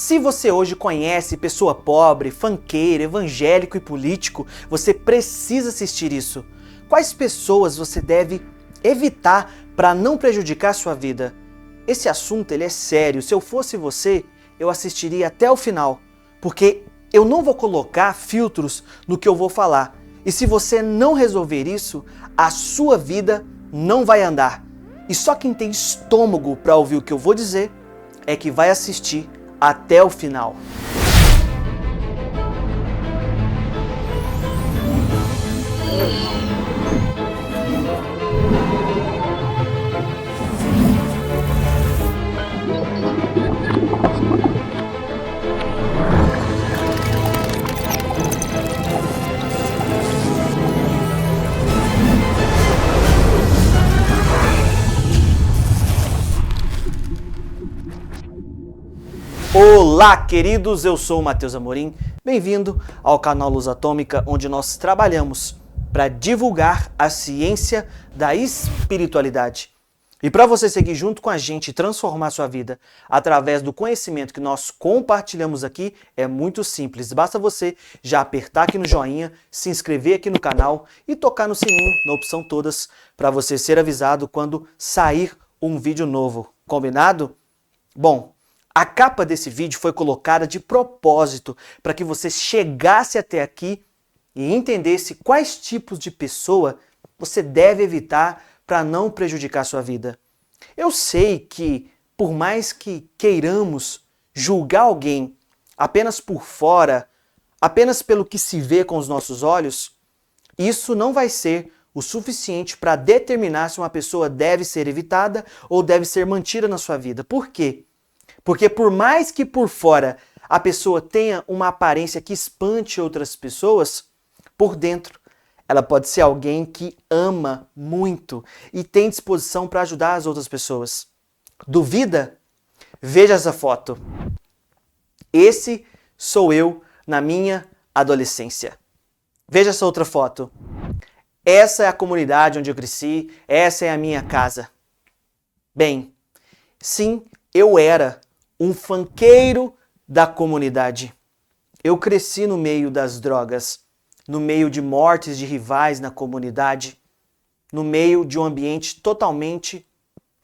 Se você hoje conhece pessoa pobre, funkeiro, evangélico e político, você precisa assistir isso. Quais pessoas você deve evitar para não prejudicar a sua vida? Esse assunto ele é sério. Se eu fosse você, eu assistiria até o final, porque eu não vou colocar filtros no que eu vou falar. E se você não resolver isso, a sua vida não vai andar. E só quem tem estômago para ouvir o que eu vou dizer é que vai assistir até o final. Olá, queridos! Eu sou o Matheus Amorim. Bem-vindo ao canal Luz Atômica, onde nós trabalhamos para divulgar a ciência da espiritualidade. E para você seguir junto com a gente e transformar sua vida através do conhecimento que nós compartilhamos aqui, é muito simples. Basta você já apertar aqui no joinha, se inscrever aqui no canal e tocar no sininho, na opção todas, para você ser avisado quando sair um vídeo novo. Combinado? Bom, a capa desse vídeo foi colocada de propósito para que você chegasse até aqui e entendesse quais tipos de pessoa você deve evitar para não prejudicar sua vida. Eu sei que, por mais que queiramos julgar alguém apenas por fora, apenas pelo que se vê com os nossos olhos, isso não vai ser o suficiente para determinar se uma pessoa deve ser evitada ou deve ser mantida na sua vida. Por quê? Porque por mais que por fora a pessoa tenha uma aparência que espante outras pessoas, por dentro ela pode ser alguém que ama muito e tem disposição para ajudar as outras pessoas. Duvida? Veja essa foto. Esse sou eu na minha adolescência. Veja essa outra foto. Essa é a comunidade onde eu cresci, essa é a minha casa. Bem, sim, eu era um funkeiro da comunidade. Eu cresci no meio das drogas, no meio de mortes de rivais na comunidade, no meio de um ambiente totalmente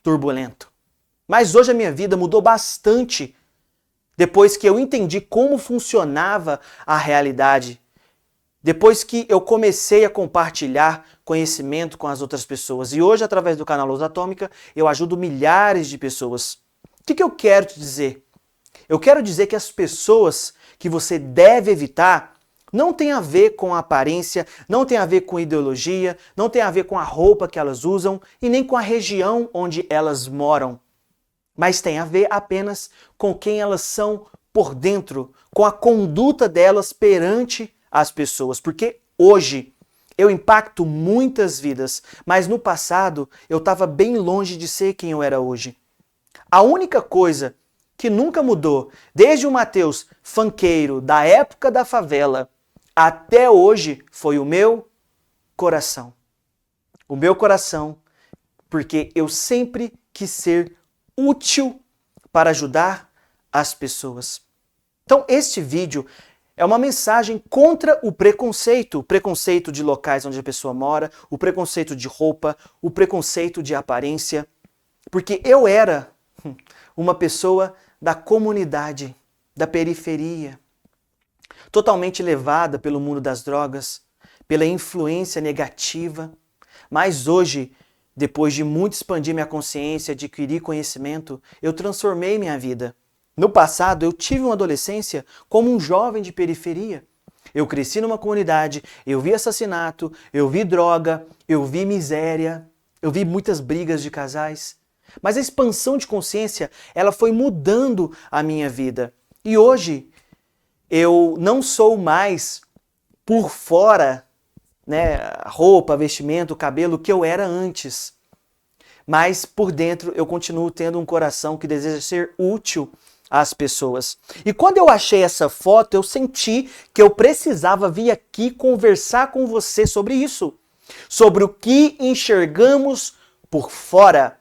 turbulento. Mas hoje a minha vida mudou bastante depois que eu entendi como funcionava a realidade, depois que eu comecei a compartilhar conhecimento com as outras pessoas. E hoje, através do canal Luz Atômica, eu ajudo milhares de pessoas. O que eu quero te dizer? Eu quero dizer que as pessoas que você deve evitar não tem a ver com a aparência, não tem a ver com ideologia, não tem a ver com a roupa que elas usam e nem com a região onde elas moram. Mas tem a ver apenas com quem elas são por dentro, com a conduta delas perante as pessoas. Porque hoje eu impacto muitas vidas, mas no passado eu estava bem longe de ser quem eu era hoje. A única coisa que nunca mudou, desde o Matheus funkeiro da época da favela até hoje, foi o meu coração. O meu coração, porque eu sempre quis ser útil para ajudar as pessoas. Então, este vídeo é uma mensagem contra o preconceito de locais onde a pessoa mora, o preconceito de roupa, o preconceito de aparência, porque eu era uma pessoa da comunidade, da periferia, totalmente levada pelo mundo das drogas, pela influência negativa. Mas hoje, depois de muito expandir minha consciência, adquirir conhecimento, eu transformei minha vida. No passado, eu tive uma adolescência como um jovem de periferia. Eu cresci numa comunidade, eu vi assassinato, eu vi droga, eu vi miséria, eu vi muitas brigas de casais. Mas a expansão de consciência, ela foi mudando a minha vida. E hoje, eu não sou mais por fora, roupa, vestimento, cabelo, que eu era antes. Mas por dentro, eu continuo tendo um coração que deseja ser útil às pessoas. E quando eu achei essa foto, eu senti que eu precisava vir aqui conversar com você sobre isso. Sobre o que enxergamos por fora.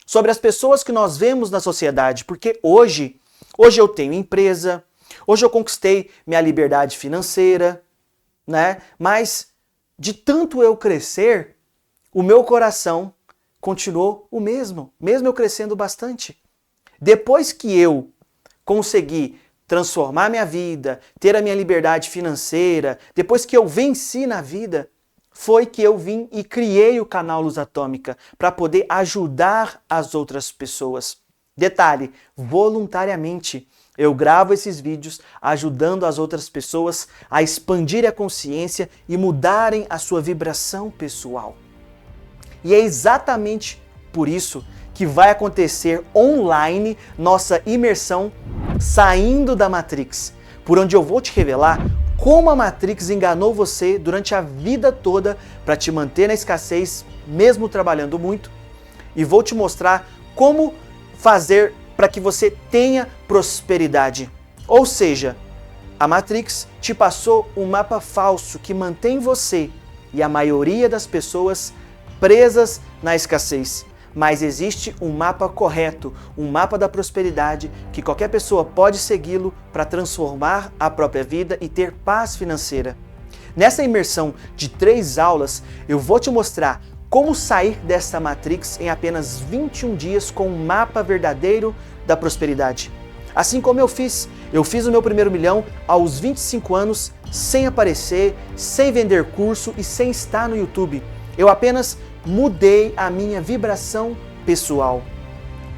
Sobre as pessoas que nós vemos na sociedade, porque hoje Hoje eu tenho empresa, hoje eu conquistei minha liberdade financeira, né? Mas de tanto eu crescer, o meu coração continuou o mesmo eu crescendo bastante. Depois que eu consegui transformar minha vida, ter a minha liberdade financeira, depois que eu venci na vida, foi que eu vim e criei o canal Luz Atômica para poder ajudar as outras pessoas. Detalhe, voluntariamente. Eu gravo esses vídeos ajudando as outras pessoas a expandir a consciência e mudarem a sua vibração pessoal. E é exatamente por isso que vai acontecer online nossa imersão Saindo da Matrix, por onde eu vou te revelar como a Matrix enganou você durante a vida toda para te manter na escassez, mesmo trabalhando muito, e vou te mostrar como fazer para que você tenha prosperidade. Ou seja, a Matrix te passou um mapa falso que mantém você e a maioria das pessoas presas na escassez. Mas existe um mapa correto, um mapa da prosperidade, que qualquer pessoa pode segui-lo para transformar a própria vida e ter paz financeira. Nessa imersão de 3 aulas, eu vou te mostrar como sair dessa Matrix em apenas 21 dias com um mapa verdadeiro da prosperidade. Assim como eu fiz o meu primeiro milhão aos 25 anos, sem aparecer, sem vender curso e sem estar no YouTube. Eu apenas mudei a minha vibração pessoal.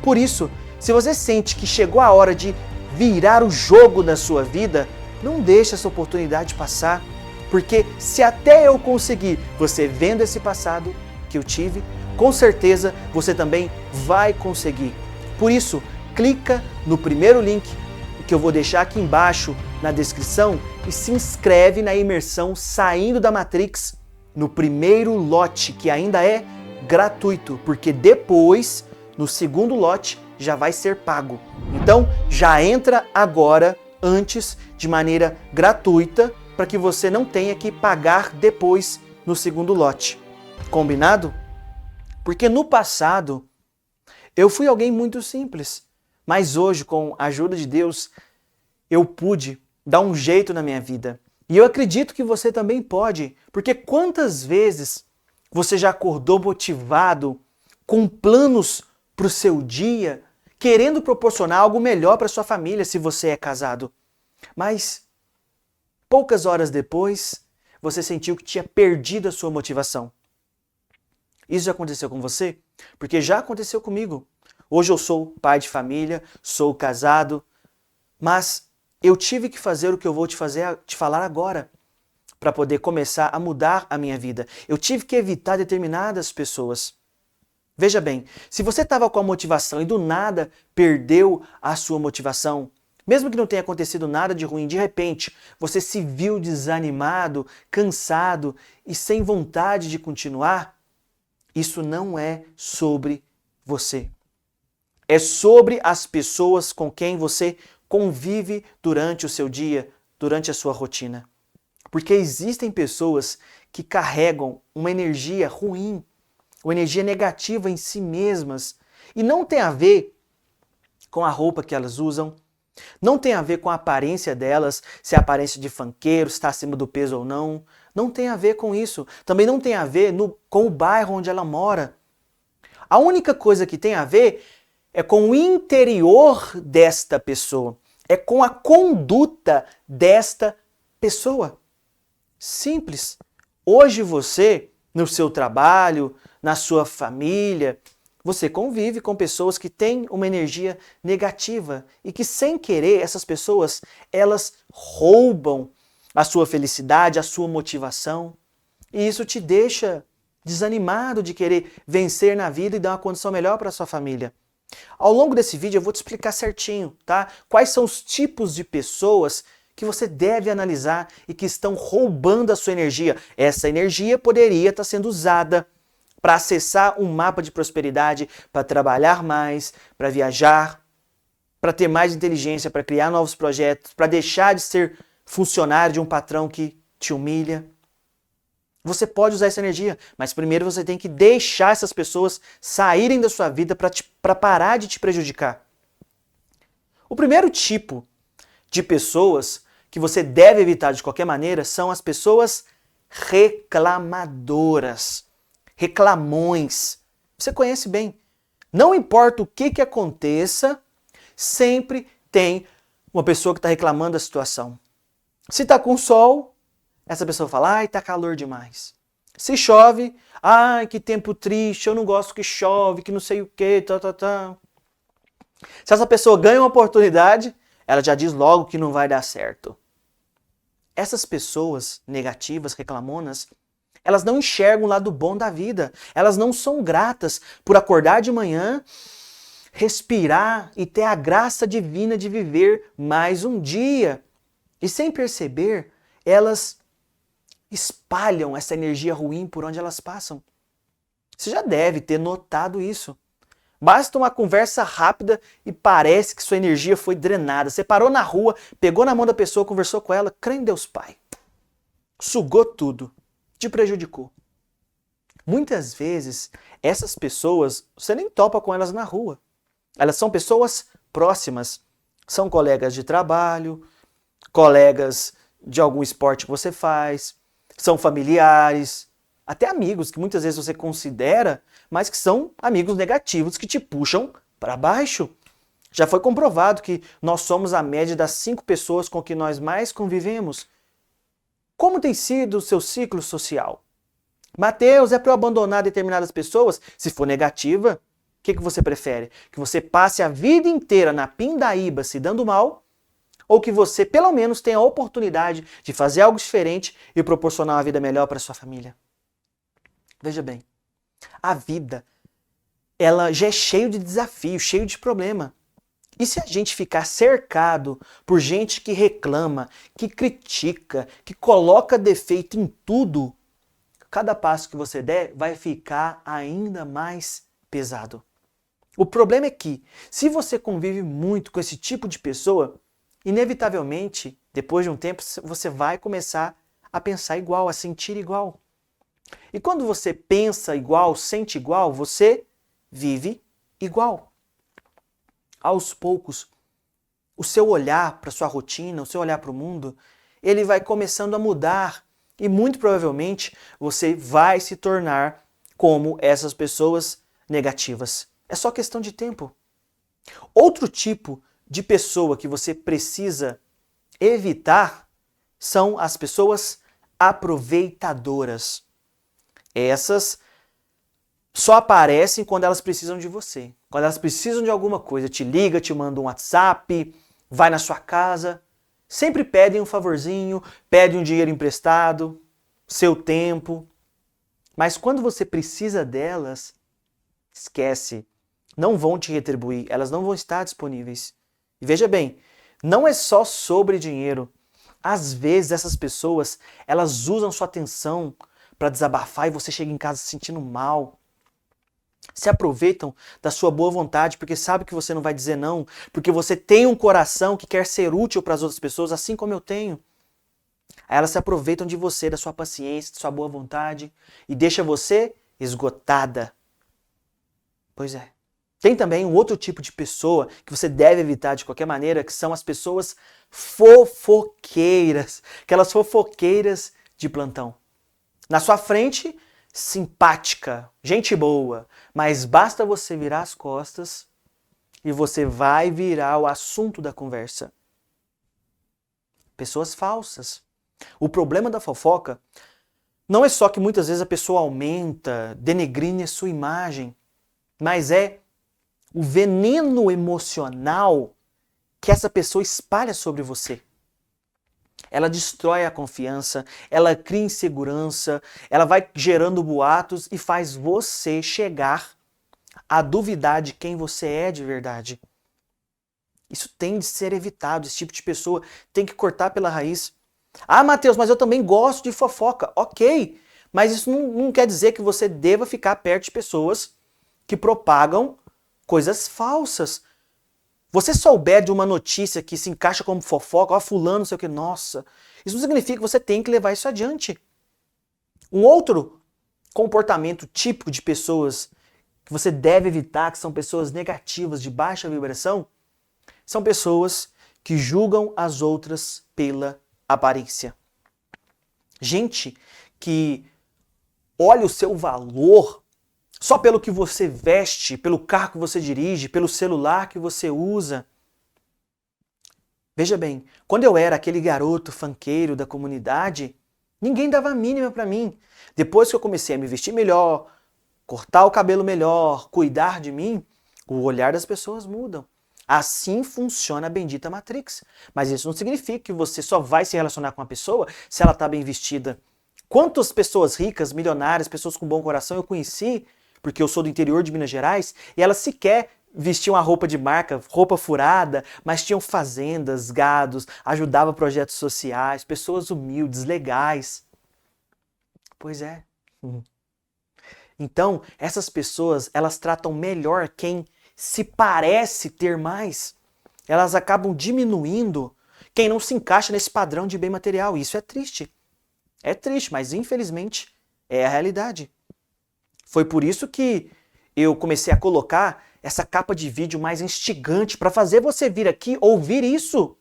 Por isso, se você sente que chegou a hora de virar o jogo da sua vida, não deixe essa oportunidade passar, porque se até eu conseguir, você vendo esse passado que eu tive, com certeza você também vai conseguir. Por isso, clica no primeiro link que eu vou deixar aqui embaixo na descrição e se inscreve na imersão Saindo da Matrix no primeiro lote, que ainda é gratuito, porque depois, no segundo lote, já vai ser pago. Então, já entra agora, antes, de maneira gratuita, para que você não tenha que pagar depois no segundo lote. Combinado? Porque no passado, eu fui alguém muito simples, mas hoje, com a ajuda de Deus, eu pude dar um jeito na minha vida. E eu acredito que você também pode, porque quantas vezes você já acordou motivado, com planos para o seu dia, querendo proporcionar algo melhor para sua família se você é casado. Mas poucas horas depois, você sentiu que tinha perdido a sua motivação. Isso já aconteceu com você? Porque já aconteceu comigo. Hoje eu sou pai de família, sou casado, mas eu tive que fazer o que eu vou te falar agora para poder começar a mudar a minha vida. Eu tive que evitar determinadas pessoas. Veja bem, se você estava com a motivação e do nada perdeu a sua motivação, mesmo que não tenha acontecido nada de ruim, de repente você se viu desanimado, cansado e sem vontade de continuar, isso não é sobre você. É sobre as pessoas com quem você convive durante o seu dia, durante a sua rotina. Porque existem pessoas que carregam uma energia ruim, uma energia negativa em si mesmas. E não tem a ver com a roupa que elas usam, não tem a ver com a aparência delas, se é aparência de funkeiro, se está acima do peso ou não. Não tem a ver com isso. Também não tem a ver com o bairro onde ela mora. A única coisa que tem a ver é com o interior desta pessoa. É com a conduta desta pessoa. Simples. Hoje você, no seu trabalho, na sua família, você convive com pessoas que têm uma energia negativa e que, sem querer, essas pessoas, elas roubam a sua felicidade, a sua motivação. E isso te deixa desanimado de querer vencer na vida e dar uma condição melhor para a sua família. Ao longo desse vídeo eu vou te explicar certinho, tá? Quais são os tipos de pessoas que você deve analisar e que estão roubando a sua energia. Essa energia poderia estar sendo usada para acessar um mapa de prosperidade, para trabalhar mais, para viajar, para ter mais inteligência, para criar novos projetos, para deixar de ser funcionário de um patrão que te humilha. Você pode usar essa energia, mas primeiro você tem que deixar essas pessoas saírem da sua vida para parar de te prejudicar. O primeiro tipo de pessoas que você deve evitar de qualquer maneira são as pessoas reclamadoras, reclamões. Você conhece bem. Não importa o que aconteça, sempre tem uma pessoa que está reclamando da situação. Se está com sol, essa pessoa fala, ai, tá calor demais. Se chove, ai, que tempo triste, eu não gosto que chove, que não sei o que, tá. Se essa pessoa ganha uma oportunidade, ela já diz logo que não vai dar certo. Essas pessoas negativas, reclamonas, elas não enxergam o lado bom da vida. Elas não são gratas por acordar de manhã, respirar e ter a graça divina de viver mais um dia. E sem perceber, elas espalham essa energia ruim por onde elas passam. Você já deve ter notado isso. Basta uma conversa rápida e parece que sua energia foi drenada. Você parou na rua, pegou na mão da pessoa, conversou com ela, crê em Deus Pai. Sugou tudo, te prejudicou. Muitas vezes, essas pessoas, você nem topa com elas na rua. Elas são pessoas próximas. São colegas de trabalho, colegas de algum esporte que você faz, são familiares, até amigos que muitas vezes você considera, mas que são amigos negativos que te puxam para baixo. Já foi comprovado que nós somos a média das 5 pessoas com que nós mais convivemos. Como tem sido o seu ciclo social? Mateus, é para eu abandonar determinadas pessoas? Se for negativa, o que você prefere? Que você passe a vida inteira na pindaíba se dando mal? Ou que você, pelo menos, tenha a oportunidade de fazer algo diferente e proporcionar uma vida melhor para sua família? Veja bem, a vida, ela já é cheia de desafios, cheia de problema. E se a gente ficar cercado por gente que reclama, que critica, que coloca defeito em tudo, cada passo que você der vai ficar ainda mais pesado. O problema é que, se você convive muito com esse tipo de pessoa, inevitavelmente, depois de um tempo, você vai começar a pensar igual, a sentir igual. E quando você pensa igual, sente igual, você vive igual. Aos poucos, o seu olhar para sua rotina, o seu olhar para o mundo, ele vai começando a mudar. E muito provavelmente você vai se tornar como essas pessoas negativas. É só questão de tempo. Outro tipo de pessoa que você precisa evitar são as pessoas aproveitadoras. Essas só aparecem quando elas precisam de você. Quando elas precisam de alguma coisa, te liga, te manda um WhatsApp, vai na sua casa, sempre pedem um favorzinho, pedem um dinheiro emprestado, seu tempo. Mas quando você precisa delas, esquece. Não vão te retribuir, elas não vão estar disponíveis. E veja bem, não é só sobre dinheiro. Às vezes essas pessoas, elas usam sua atenção para desabafar e você chega em casa se sentindo mal. Se aproveitam da sua boa vontade porque sabe que você não vai dizer não, porque você tem um coração que quer ser útil para as outras pessoas, assim como eu tenho. Aí elas se aproveitam de você, da sua paciência, da sua boa vontade e deixa você esgotada. Pois é. Tem também um outro tipo de pessoa que você deve evitar de qualquer maneira, que são as pessoas fofoqueiras. Aquelas fofoqueiras de plantão. Na sua frente, simpática, gente boa, mas basta você virar as costas e você vai virar o assunto da conversa. Pessoas falsas. O problema da fofoca não é só que muitas vezes a pessoa aumenta, denegrinha a sua imagem, mas é o veneno emocional que essa pessoa espalha sobre você. Ela destrói a confiança, ela cria insegurança, ela vai gerando boatos e faz você chegar a duvidar de quem você é de verdade. Isso tem de ser evitado, esse tipo de pessoa tem que cortar pela raiz. Ah, Mateus, mas eu também gosto de fofoca. Ok, mas isso não quer dizer que você deva ficar perto de pessoas que propagam coisas falsas. Você souber de uma notícia que se encaixa como fofoca, ó, fulano, não sei o que, nossa, isso não significa que você tem que levar isso adiante. Um outro comportamento típico de pessoas que você deve evitar, que são pessoas negativas, de baixa vibração, são pessoas que julgam as outras pela aparência. Gente que olha o seu valor só pelo que você veste, pelo carro que você dirige, pelo celular que você usa. Veja bem, quando eu era aquele garoto funkeiro da comunidade, ninguém dava a mínima pra mim. Depois que eu comecei a me vestir melhor, cortar o cabelo melhor, cuidar de mim, o olhar das pessoas mudam. Assim funciona a bendita Matrix. Mas isso não significa que você só vai se relacionar com uma pessoa se ela está bem vestida. Quantas pessoas ricas, milionárias, pessoas com bom coração eu conheci, porque eu sou do interior de Minas Gerais, e elas sequer vestiam a roupa de marca, roupa furada, mas tinham fazendas, gados, ajudavam projetos sociais, pessoas humildes, legais. Pois é. Então, essas pessoas, elas tratam melhor quem se parece ter mais. Elas acabam diminuindo quem não se encaixa nesse padrão de bem material. Isso é triste. É triste, mas infelizmente é a realidade. Foi por isso que eu comecei a colocar essa capa de vídeo mais instigante para fazer você vir aqui ouvir isso.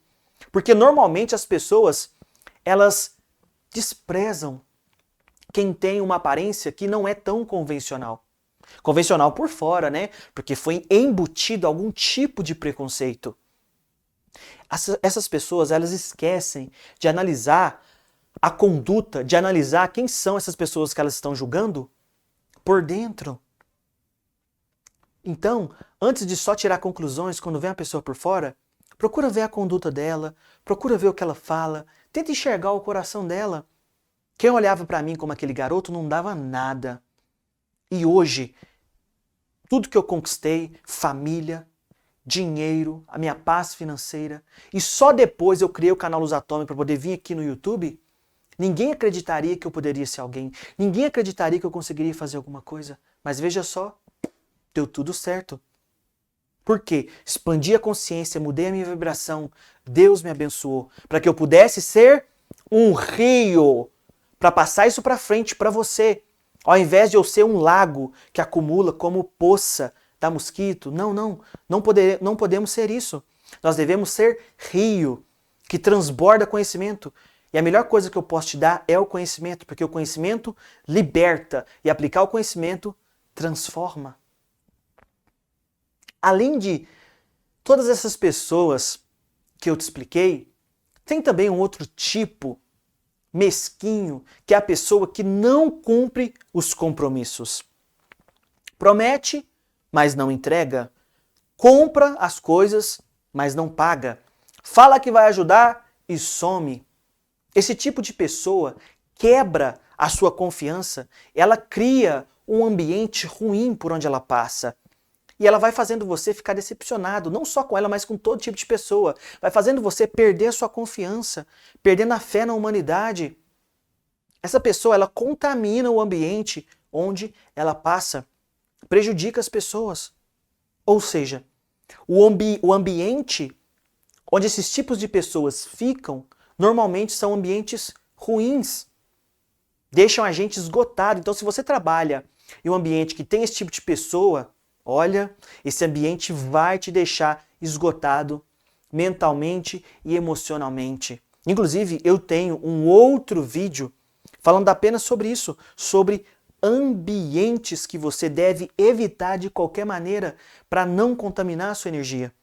Porque normalmente as pessoas, elas desprezam quem tem uma aparência que não é tão convencional. Convencional por fora, né? Porque foi embutido algum tipo de preconceito. Essas pessoas, elas esquecem de analisar a conduta, de analisar quem são essas pessoas que elas estão julgando por dentro. Então, antes de só tirar conclusões quando vem a pessoa por fora, procura ver a conduta dela, procura ver o que ela fala, tenta enxergar o coração dela. Quem olhava para mim como aquele garoto não dava nada. E hoje, tudo que eu conquistei, família, dinheiro, a minha paz financeira, e só depois eu criei o canal Luz Atômica para poder vir aqui no YouTube, ninguém acreditaria que eu poderia ser alguém, ninguém acreditaria que eu conseguiria fazer alguma coisa. Mas veja só, deu tudo certo. Por quê? Expandi a consciência, mudei a minha vibração, Deus me abençoou, para que eu pudesse ser um rio, para passar isso para frente para você. Ao invés de eu ser um lago que acumula como poça da mosquito, não podemos ser isso. Nós devemos ser rio, que transborda conhecimento. E a melhor coisa que eu posso te dar é o conhecimento, porque o conhecimento liberta e aplicar o conhecimento transforma. Além de todas essas pessoas que eu te expliquei, tem também um outro tipo mesquinho, que é a pessoa que não cumpre os compromissos. Promete, mas não entrega. Compra as coisas, mas não paga. Fala que vai ajudar e some. Esse tipo de pessoa quebra a sua confiança, ela cria um ambiente ruim por onde ela passa. E ela vai fazendo você ficar decepcionado, não só com ela, mas com todo tipo de pessoa. Vai fazendo você perder a sua confiança, perdendo a fé na humanidade. Essa pessoa, ela contamina o ambiente onde ela passa, prejudica as pessoas. Ou seja, o ambiente onde esses tipos de pessoas ficam, normalmente são ambientes ruins. Deixam a gente esgotado. Então, se você trabalha em um ambiente que tem esse tipo de pessoa, olha, esse ambiente vai te deixar esgotado mentalmente e emocionalmente. Inclusive, eu tenho um outro vídeo falando apenas sobre isso, sobre ambientes que você deve evitar de qualquer maneira para não contaminar a sua energia.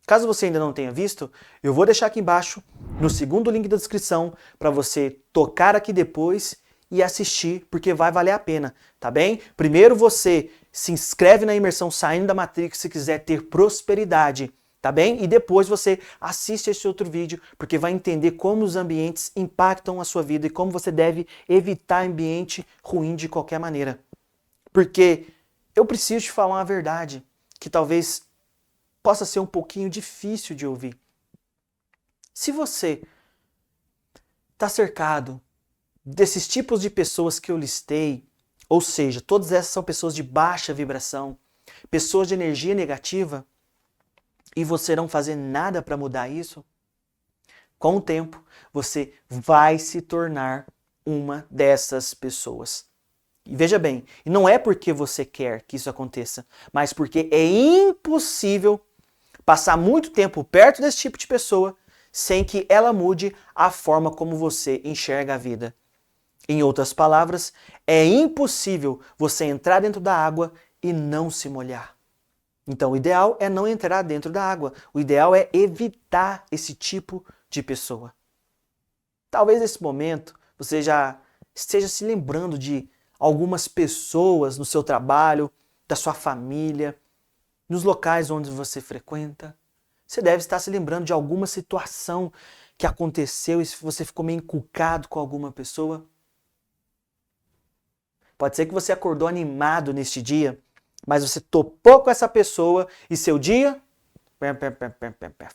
Caso você ainda não tenha visto, eu vou deixar aqui embaixo, no segundo link da descrição, para você tocar aqui depois e assistir, porque vai valer a pena, tá bem? Primeiro você se inscreve na imersão Saindo da Matrix se quiser ter prosperidade, tá bem? E depois você assiste esse outro vídeo, porque vai entender como os ambientes impactam a sua vida e como você deve evitar ambiente ruim de qualquer maneira. Porque eu preciso te falar uma verdade, que talvez possa ser um pouquinho difícil de ouvir. Se você está cercado desses tipos de pessoas que eu listei, ou seja, todas essas são pessoas de baixa vibração, pessoas de energia negativa, e você não fazer nada para mudar isso, com o tempo você vai se tornar uma dessas pessoas. E veja bem, e não é porque você quer que isso aconteça, mas porque é impossível passar muito tempo perto desse tipo de pessoa sem que ela mude a forma como você enxerga a vida. Em outras palavras, é impossível você entrar dentro da água e não se molhar. Então, o ideal é não entrar dentro da água. O ideal é evitar esse tipo de pessoa. Talvez nesse momento você já esteja se lembrando de algumas pessoas no seu trabalho, da sua família, nos locais onde você frequenta. Você deve estar se lembrando de alguma situação que aconteceu e você ficou meio encucado com alguma pessoa. Pode ser que você acordou animado neste dia, mas você topou com essa pessoa e seu dia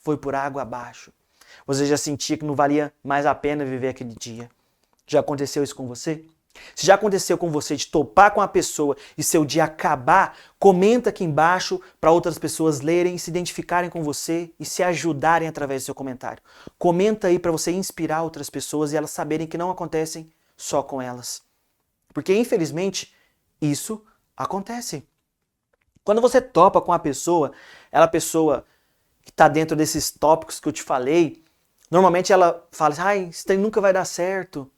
foi por água abaixo. Você já sentia que não valia mais a pena viver aquele dia. Já aconteceu isso com você? Se já aconteceu com você de topar com a pessoa e seu dia acabar, comenta aqui embaixo para outras pessoas lerem, se identificarem com você e se ajudarem através do seu comentário. Comenta aí para você inspirar outras pessoas e elas saberem que não acontecem só com elas. Porque, infelizmente, isso acontece. Quando você topa com a pessoa que está dentro desses tópicos que eu te falei, normalmente ela fala assim, isso daí nunca vai dar certo,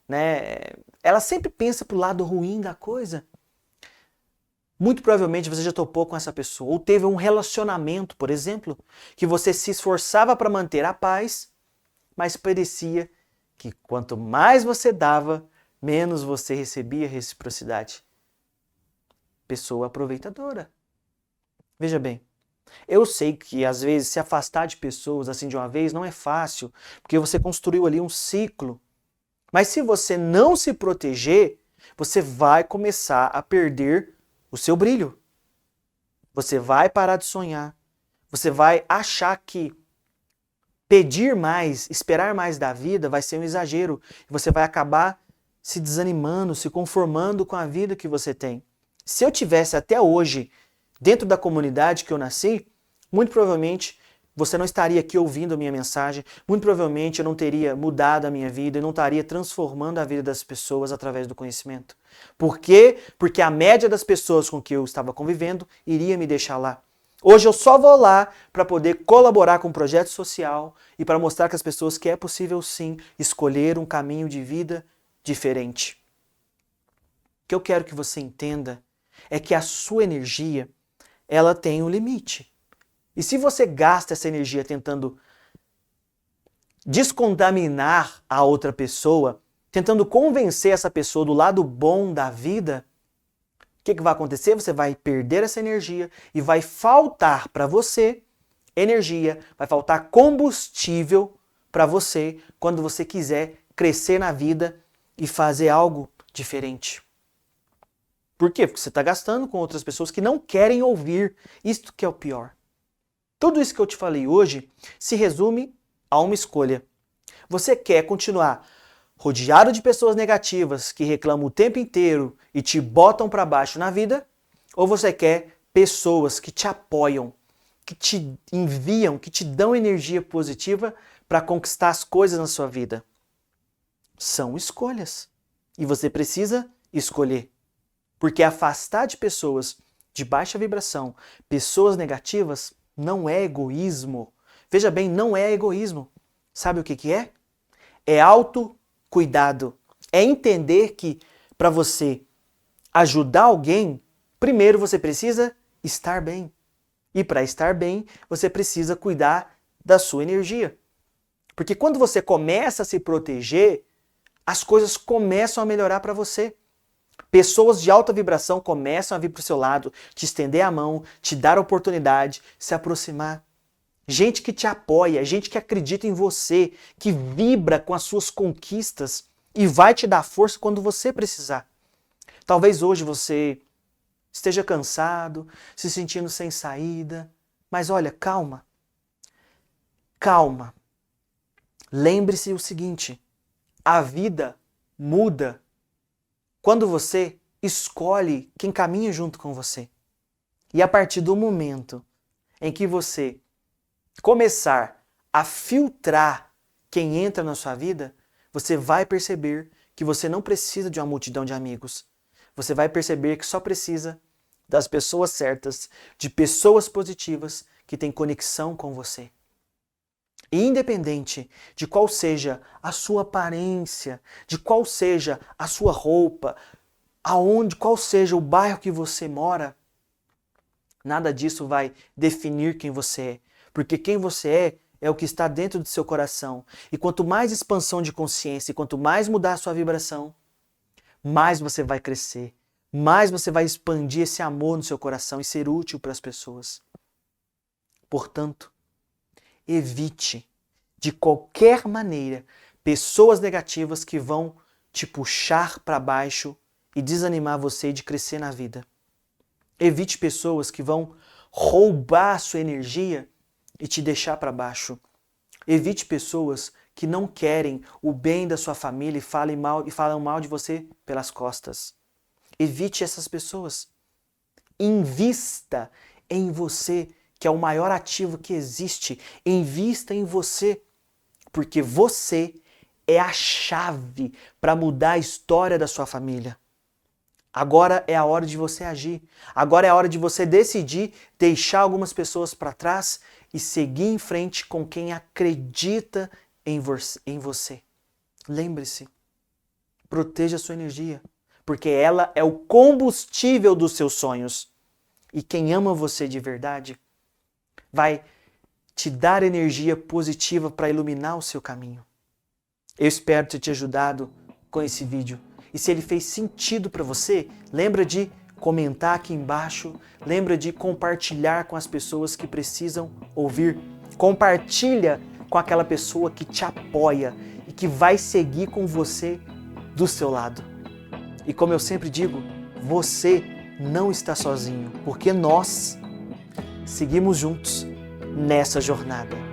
né? Ela sempre pensa pro lado ruim da coisa. Muito provavelmente você já topou com essa pessoa, ou teve um relacionamento, por exemplo, que você se esforçava para manter a paz, mas parecia que quanto mais você dava, menos você recebia reciprocidade. Pessoa aproveitadora. Veja bem, eu sei que às vezes se afastar de pessoas assim de uma vez não é fácil, porque você construiu ali um ciclo. Mas se você não se proteger, você vai começar a perder o seu brilho. Você vai parar de sonhar. Você vai achar que pedir mais, esperar mais da vida vai ser um exagero. E você vai acabar se desanimando, se conformando com a vida que você tem. Se eu tivesse até hoje dentro da comunidade que eu nasci, muito provavelmente você não estaria aqui ouvindo a minha mensagem, muito provavelmente eu não teria mudado a minha vida, eu não estaria transformando a vida das pessoas através do conhecimento. Por quê? Porque a média das pessoas com que eu estava convivendo iria me deixar lá. Hoje eu só vou lá para poder colaborar com um projeto social e para mostrar para as pessoas que é possível sim escolher um caminho de vida diferente. O que eu quero que você entenda é que a sua energia, ela tem um limite. E se você gasta essa energia tentando descontaminar a outra pessoa, tentando convencer essa pessoa do lado bom da vida, o que vai acontecer? Você vai perder essa energia e vai faltar para você energia, vai faltar combustível para você quando você quiser crescer na vida e fazer algo diferente. Por quê? Porque você está gastando com outras pessoas que não querem ouvir. Isto que é o pior. Tudo isso que eu te falei hoje se resume a uma escolha. Você quer continuar rodeado de pessoas negativas que reclamam o tempo inteiro e te botam para baixo na vida? Ou você quer pessoas que te apoiam, que te enviam, que te dão energia positiva para conquistar as coisas na sua vida? São escolhas. E você precisa escolher. Porque afastar de pessoas de baixa vibração, pessoas negativas, não é egoísmo. Veja bem, não é egoísmo. Sabe o que é? É autocuidado. É entender que para você ajudar alguém, primeiro você precisa estar bem. E para estar bem, você precisa cuidar da sua energia. Porque quando você começa a se proteger, as coisas começam a melhorar para você. Pessoas de alta vibração começam a vir para o seu lado, te estender a mão, te dar oportunidade, se aproximar. Gente que te apoia, gente que acredita em você, que vibra com as suas conquistas e vai te dar força quando você precisar. Talvez hoje você esteja cansado, se sentindo sem saída, mas olha, calma. Calma. Lembre-se o seguinte, a vida muda quando você escolhe quem caminha junto com você. E a partir do momento em que você começar a filtrar quem entra na sua vida, você vai perceber que você não precisa de uma multidão de amigos. Você vai perceber que só precisa das pessoas certas, de pessoas positivas que têm conexão com você. E independente de qual seja a sua aparência, de qual seja a sua roupa, qual seja o bairro que você mora, nada disso vai definir quem você é. Porque quem você é o que está dentro do seu coração. E quanto mais expansão de consciência, e quanto mais mudar a sua vibração, mais você vai crescer, mais você vai expandir esse amor no seu coração e ser útil para as pessoas. Portanto, evite, de qualquer maneira, pessoas negativas que vão te puxar para baixo e desanimar você de crescer na vida. Evite pessoas que vão roubar a sua energia e te deixar para baixo. Evite pessoas que não querem o bem da sua família e falam mal de você pelas costas. Evite essas pessoas. Invista em você, que é o maior ativo que existe. Invista em você, porque você é a chave para mudar a história da sua família. Agora é a hora de você agir. Agora é a hora de você decidir deixar algumas pessoas para trás e seguir em frente com quem acredita em você. Lembre-se, proteja a sua energia, porque ela é o combustível dos seus sonhos. E quem ama você de verdade vai te dar energia positiva para iluminar o seu caminho. Eu espero ter te ajudado com esse vídeo. E se ele fez sentido para você, lembra de comentar aqui embaixo, lembra de compartilhar com as pessoas que precisam ouvir. Compartilha com aquela pessoa que te apoia e que vai seguir com você do seu lado. E como eu sempre digo, você não está sozinho, porque nós seguimos juntos nessa jornada.